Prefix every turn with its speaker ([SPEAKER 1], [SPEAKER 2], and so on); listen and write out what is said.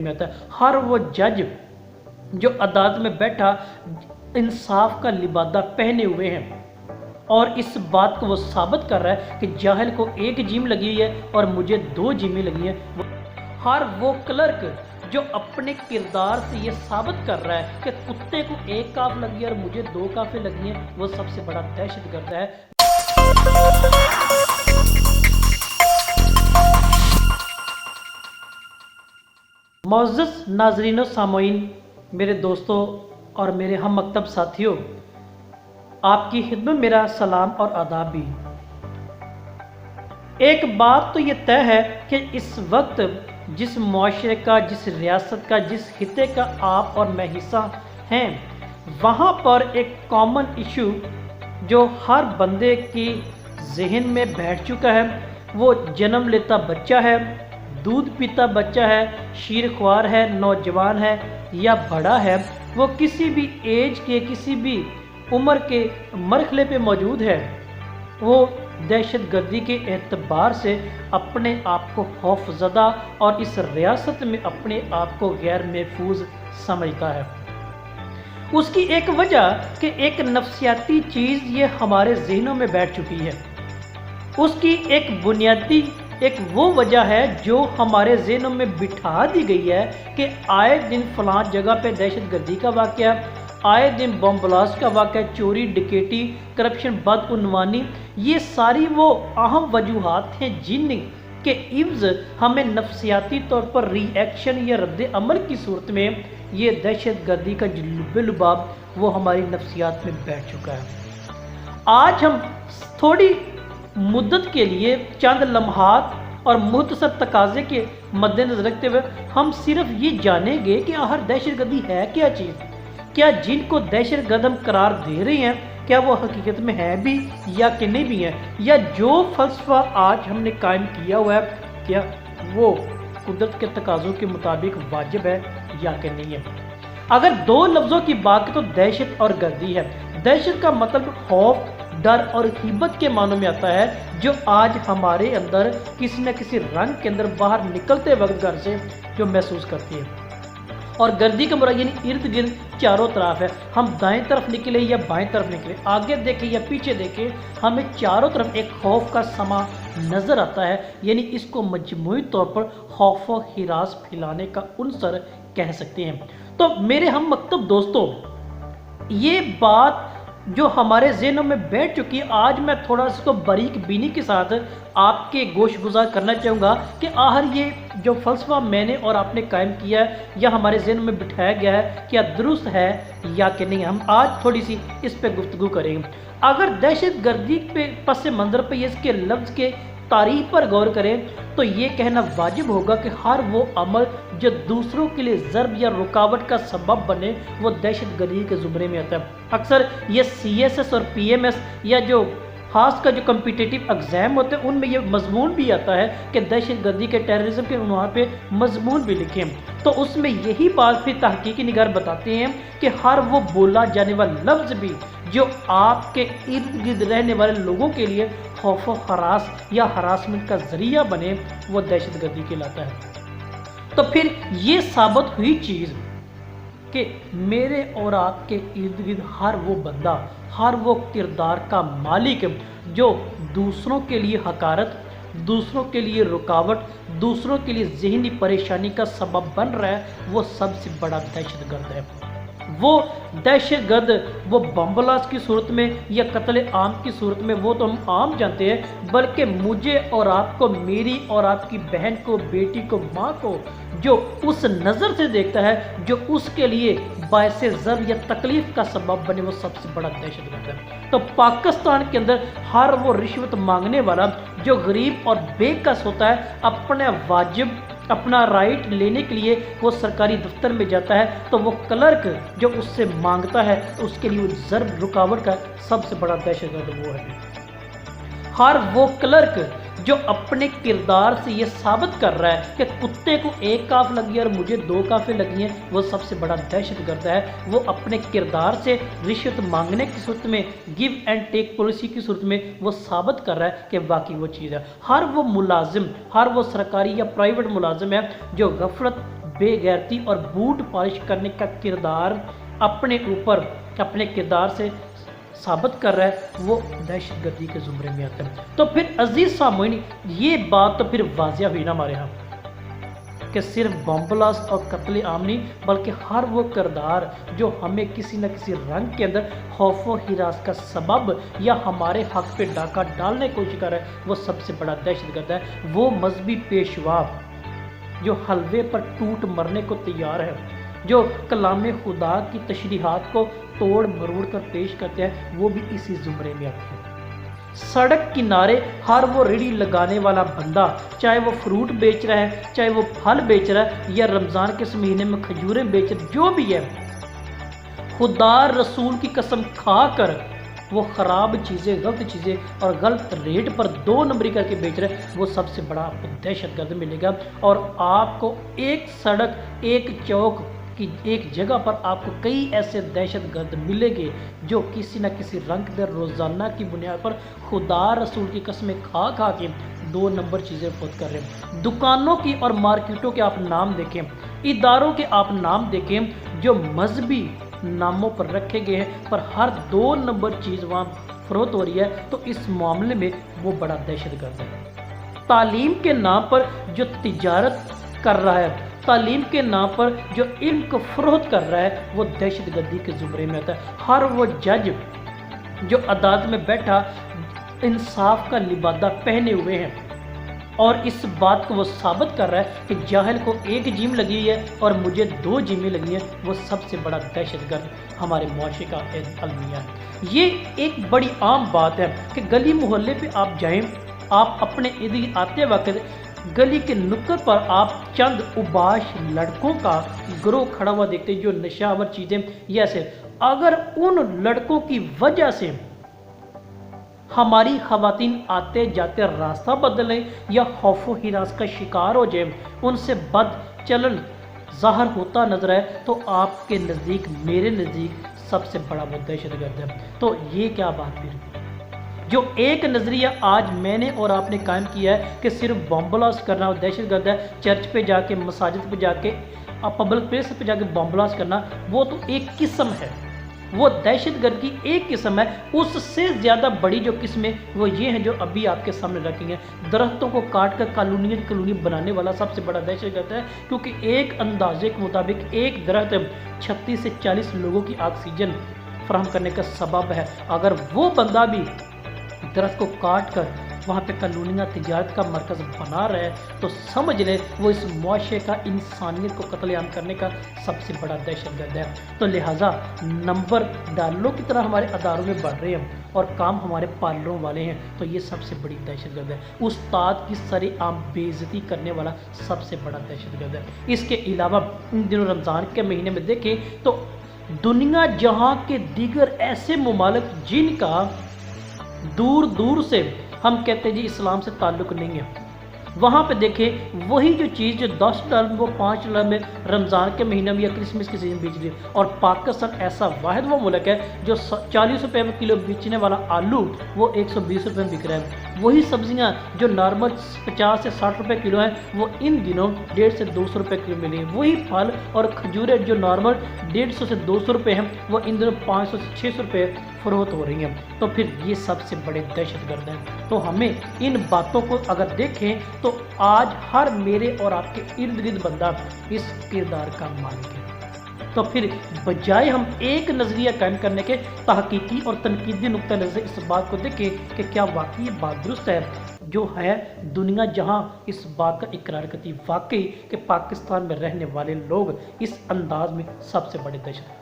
[SPEAKER 1] में आता है। हर वो जज जो अदालत में बैठा इंसाफ का लिबादा पहने हुए हैं और इस बात को वो साबित कर रहा है कि जाहिल को एक जीम लगी हुई है और मुझे 2 जीमें लगी हैं। हर वो क्लर्क जो अपने किरदार से ये साबित कर रहा है कि कुत्ते को 1 काफ लगी है और मुझे 2 काफे लगी हैं, वो सबसे बड़ा दहशतगर्द है। मोअज़्ज़ज़ नाज़रीन सामईन, मेरे दोस्तों और मेरे हम मकतब साथियों, आपकी खिदमत मेरा सलाम और आदाब भी। एक बात तो ये तय है कि इस वक्त जिस मुआशरे का, जिस रियासत का, जिस खिते का आप और मैं हिस्सा हैं, वहाँ पर एक कॉमन इशू जो हर बंदे की जहन में बैठ चुका है, वो जन्म लेता बच्चा है, दूध पीता बच्चा है, शीरख्वार है, नौजवान है या बड़ा है, वो किसी भी एज के, किसी भी उम्र के मरहले पे मौजूद है, वो दहशतगर्दी के एतबार से अपने आप को खौफज़दा और इस रियासत में अपने आप को गैर महफूज समझता है। उसकी एक वजह कि एक नफ्सियाती चीज़ ये हमारे जहनों में बैठ चुकी है। उसकी एक बुनियादी वो वजह है जो हमारे ज़हनों में बिठा दी गई है कि आए दिन फलां जगह पे दहशतगर्दी का वाक़या, आए दिन बम ब्लास्ट का वाक़या, चोरी डकैती, करप्शन, बदउनवानी, ये सारी वो अहम वजूहात हैं जिन के इव्ज़ हमें नफ्सियाती तौर पर रिएक्शन या रद्द अमल की सूरत में ये दहशतगर्दी का लुबाब वो हमारी नफ्सियात में बैठ चुका है। आज हम थोड़ी मुद्दत के लिए, चंद लम्हात और मुख्तसर तकाजे के मद्देनजर रखते हुए हम सिर्फ ये जानेंगे कि आखिर दहशतगर्दी है क्या चीज़, क्या जिनको दहशतगर्द हम करार दे रहे हैं क्या वो हकीकत में है भी या कि नहीं भी है, या जो फ़लसफ़ा आज हमने कायम किया हुआ है क्या वो कुदरत के तकाज़ों के मुताबिक वाजिब है या कि नहीं है। अगर 2 लफ्ज़ों की बात करें तो दहशत और गर्दी है। दहशत का मतलब खौफ, डर और हिब्बत के मानों में आता है, जो आज हमारे अंदर किसी न किसी रंग के अंदर बाहर निकलते वक्त घर से जो महसूस करती है। और गर्दी का मुराद यानी इर्द गिर्द चारों तरफ है, हम दाएं तरफ निकले या बाएं तरफ निकले, आगे देखें या पीछे देखें, हमें चारों तरफ एक खौफ का समा नज़र आता है। यानी इसको मजमूई तौर पर खौफ व हिरास फैलाने का उनसर कह सकते हैं। तो मेरे हम मकतब दोस्तों, ये बात जो हमारे ज़हनों में बैठ चुकी है, आज मैं थोड़ा सा इसको बारीक बीनी के साथ आपके गोशगुजार करना चाहूँगा कि आखिर ये जो फ़लसफ़ा मैंने और आपने कायम किया है या हमारे ज़हन में बिठाया गया है क्या दुरुस्त है या कि नहीं। हम आज थोड़ी सी इस पर गुफ्तगू करेंगे। अगर दहशतगर्दी पे पस मंज़र पे इसके लफ्ज़ के तारीफ़ पर गौर करें तो ये कहना वाजिब होगा कि हर वो अमल जो दूसरों के लिए ज़र्ब या रुकावट का सबब बने वो दहशतगर्दी के ज़ुमरे में आता है। अक्सर ये CSS और PMS या जो खास का जो कम्पिटिटिव एग्ज़ाम होते हैं उनमें ये मजमून भी आता है कि दहशतगर्दी के, टेररिज्म के वहाँ पे मजमून भी लिखे हैं, तो उसमें यही बात फिर तहकीकी निगार बताते हैं कि हर वो बोला जाने वाला लफ्ज़ भी जो आपके इर्द गिर्द रहने वाले लोगों के लिए खौफ व हरास या हरासमेंट का ज़रिया बने वो दहशतगर्दी कहलाता है। तो फिर ये साबित हुई चीज़ कि मेरे और आपके इर्द गिर्द हर वो बंदा, हर वो किरदार का मालिक जो दूसरों के लिए हकारत, दूसरों के लिए रुकावट, दूसरों के लिए ज़हनी परेशानी का सबब बन रहा है, वो सबसे बड़ा दहशतगर्द है। वो दहशतगर्द वो बम ब्लास्ट की सूरत में या कत्ल आम की सूरत में, वो तो हम आम जानते हैं, बल्कि मुझे और आपको, मेरी और आपकी बहन को, बेटी को, माँ को जो उस नज़र से देखता है जो उसके लिए बायस ज़र्ब या तकलीफ़ का सबब बने, वो सबसे बड़ा दहशतगर्द है। तो पाकिस्तान के अंदर हर वो रिश्वत मांगने वाला जो गरीब और बेकस होता है, अपने वाजिब, अपना राइट लेने के लिए वो सरकारी दफ्तर में जाता है, तो वो क्लर्क जो उससे मांगता है उसके लिए वो ज़र्ब रुकावट का सबसे बड़ा दहशतगर्द वो है। हर वो क्लर्क जो अपने किरदार से ये साबित कर रहा है कि कुत्ते को 1 काफ लगी है और मुझे 2 काफे लगी हैं, वो सबसे बड़ा दहशतगर्द है। वो अपने किरदार से रिश्वत मांगने की सूरत में, गिव एंड टेक पॉलिसी की सूरत में वो साबित कर रहा है कि वाकई वो चीज़ है। हर वो मुलाजिम, हर वो सरकारी या प्राइवेट मुलाजिम है जो गफलत, بے غیرتی اور بوٹ پالش کرنے کا کردار اپنے اوپر اپنے کردار سے ثابت کر رہا ہے، وہ دہشت گردی کے زمرے میں آتا ہے۔ تو پھر عزیز سامعین، یہ بات تو پھر واضح ہوئی نا ہمارے ہاں کہ صرف بم بلاسٹ اور قتل عام نہیں، بلکہ ہر وہ کردار جو ہمیں کسی نہ کسی رنگ کے اندر خوف و ہراس کا سبب یا ہمارے حق پہ ڈاکہ ڈالنے کی کوشش کر رہا ہے، وہ سب سے بڑا دہشت گرد ہے۔ وہ مذہبی پیشوا جو حلوے پر ٹوٹ مرنے کو تیار ہے، جو کلام خدا کی تشریحات کو توڑ مروڑ کر پیش کرتے ہیں، وہ بھی اسی زمرے میں آتے ہیں۔ سڑک کنارے ہر وہ ریڑھی لگانے والا بندہ، چاہے وہ فروٹ بیچ رہا ہے، چاہے وہ پھل بیچ رہا ہے، یا رمضان کے اس مہینے میں کھجوریں بیچ رہا ہے، جو بھی ہے، خدا رسول کی قسم کھا کر وہ خراب چیزیں، غلط چیزیں اور غلط ریٹ پر 2 نمبری کر کے بیچ رہے ہیں، وہ سب سے بڑا آپ کو دہشت گرد ملے گا۔ اور آپ کو ایک سڑک، ایک چوک کی ایک جگہ پر آپ کو کئی ایسے دہشت گرد ملے گے جو کسی نہ کسی رنگ در روزانہ کی بنیاد پر خدا رسول کی قسمیں کھا کھا کے 2 نمبر چیزیں فوت کر رہے ہیں۔ دکانوں کی اور مارکیٹوں کے آپ نام دیکھیں، اداروں کے آپ نام دیکھیں جو مذہبی ناموں پر رکھے گئے ہیں، پر ہر 2 نمبر چیز وہاں فروخت ہو رہی ہے، تو اس معاملے میں وہ بڑا دہشت گرد ہے۔ تعلیم کے نام پر جو تجارت کر رہا ہے، تعلیم کے نام پر جو علم کو فروخت کر رہا ہے، وہ دہشت گردی کے زمرے میں آتا ہے۔ ہر وہ جج جو عدالت میں بیٹھا انصاف کا لبادہ پہنے ہوئے ہیں اور اس بات کو وہ ثابت کر رہا ہے کہ جاہل کو 1 جیم لگی ہے اور مجھے 2 جیمیں لگی ہیں، وہ سب سے بڑا دہشت گرد ہمارے معاشرے کا المیہ ہے۔ یہ ایک بڑی عام بات ہے کہ گلی محلے پہ آپ جائیں، آپ اپنے ارد گرد آتے وقت گلی کے نکڑ پر آپ چند اوباش لڑکوں کا گروہ کھڑا ہوا دیکھتے جو نشہ آور چیزیں یا ایسے، اگر ان لڑکوں کی وجہ سے ہماری خواتین آتے جاتے راستہ بدلیں یا خوف و ہراس کا شکار ہو جائیں، ان سے بد چلن ظاہر ہوتا نظر ہے، تو آپ کے نزدیک، میرے نزدیک سب سے بڑا وہ دہشت گرد ہے۔ تو یہ کیا بات پھر جو ایک نظریہ آج میں نے اور آپ نے قائم کیا ہے کہ صرف بم بلاسٹ کرنا وہ دہشت گرد ہے، چرچ پہ جا کے، مساجد پہ جا کے، پبلک پلیس پہ جا کے بم بلاسٹ کرنا، وہ تو ایک قسم ہے، وہ دہشت گرد کی ایک قسم ہے۔ اس سے زیادہ بڑی جو قسمیں وہ یہ ہیں جو ابھی آپ کے سامنے رکھی ہیں۔ درختوں کو کاٹ کر کالونی بنانے والا سب سے بڑا دہشت گرد ہے، کیونکہ ایک اندازے کے مطابق ایک درخت 36 سے 40 لوگوں کی آکسیجن فراہم کرنے کا سبب ہے۔ اگر وہ بندہ بھی درخت کو کاٹ کر وہاں پہ کالونیاں تجارت کا مرکز بنا رہا ہے، تو سمجھ لیں وہ اس معاشرے کا، انسانیت کو قتل عام کرنے کا سب سے بڑا دہشت گرد ہے۔ تو لہٰذا نمبر ڈالروں کی طرح ہمارے اداروں میں بڑھ رہے ہیں اور کام ہمارے پارلروں والے ہیں، تو یہ سب سے بڑی دہشت گرد ہے۔ استاد کی سر عام بے عزتی کرنے والا سب سے بڑا دہشت گرد ہے۔ اس کے علاوہ ان دنوں رمضان کے مہینے میں دیکھیں تو دنیا جہاں کے دیگر ایسے ممالک جن کا دور دور سے ہم کہتے ہیں جی اسلام سے تعلق نہیں ہے، وہاں پہ دیکھیں وہی جو چیز جو $10 وہ $5 میں رمضان کے مہینے میں یا کرسمس کے سیزن بیچ رہی ہے، اور پاکستان ایسا واحد وہ ملک ہے جو 40 روپے میں کلو بیچنے والا آلو وہ 120 روپے میں بک رہا ہے۔ وہی سبزیاں جو نارمل 50 سے 60 روپے کلو ہیں، وہ ان دنوں 150 سے 200 روپے کلو ملے ہیں۔ وہی پھل اور کھجوریں جو نارمل 150 سے 200 روپے ہیں، وہ ان دنوں 500 سے 600 روپے فروخت ہو رہی ہیں۔ تو پھر یہ سب سے بڑے دہشت گرد ہیں۔ تو ہمیں ان باتوں کو اگر دیکھیں تو آج ہر میرے اور آپ کے ارد گرد بندہ اس کردار کا مالک ہے۔ تو پھر بجائے ہم ایک نظریہ قائم کرنے کے، تحقیقی اور تنقیدی نقطہ نظر اس بات کو دیکھیں کہ کیا واقعی یہ بات درست ہے جو ہے دنیا جہاں اس بات کا اقرار کرتی واقعی کہ پاکستان میں رہنے والے لوگ اس انداز میں سب سے بڑے دہشت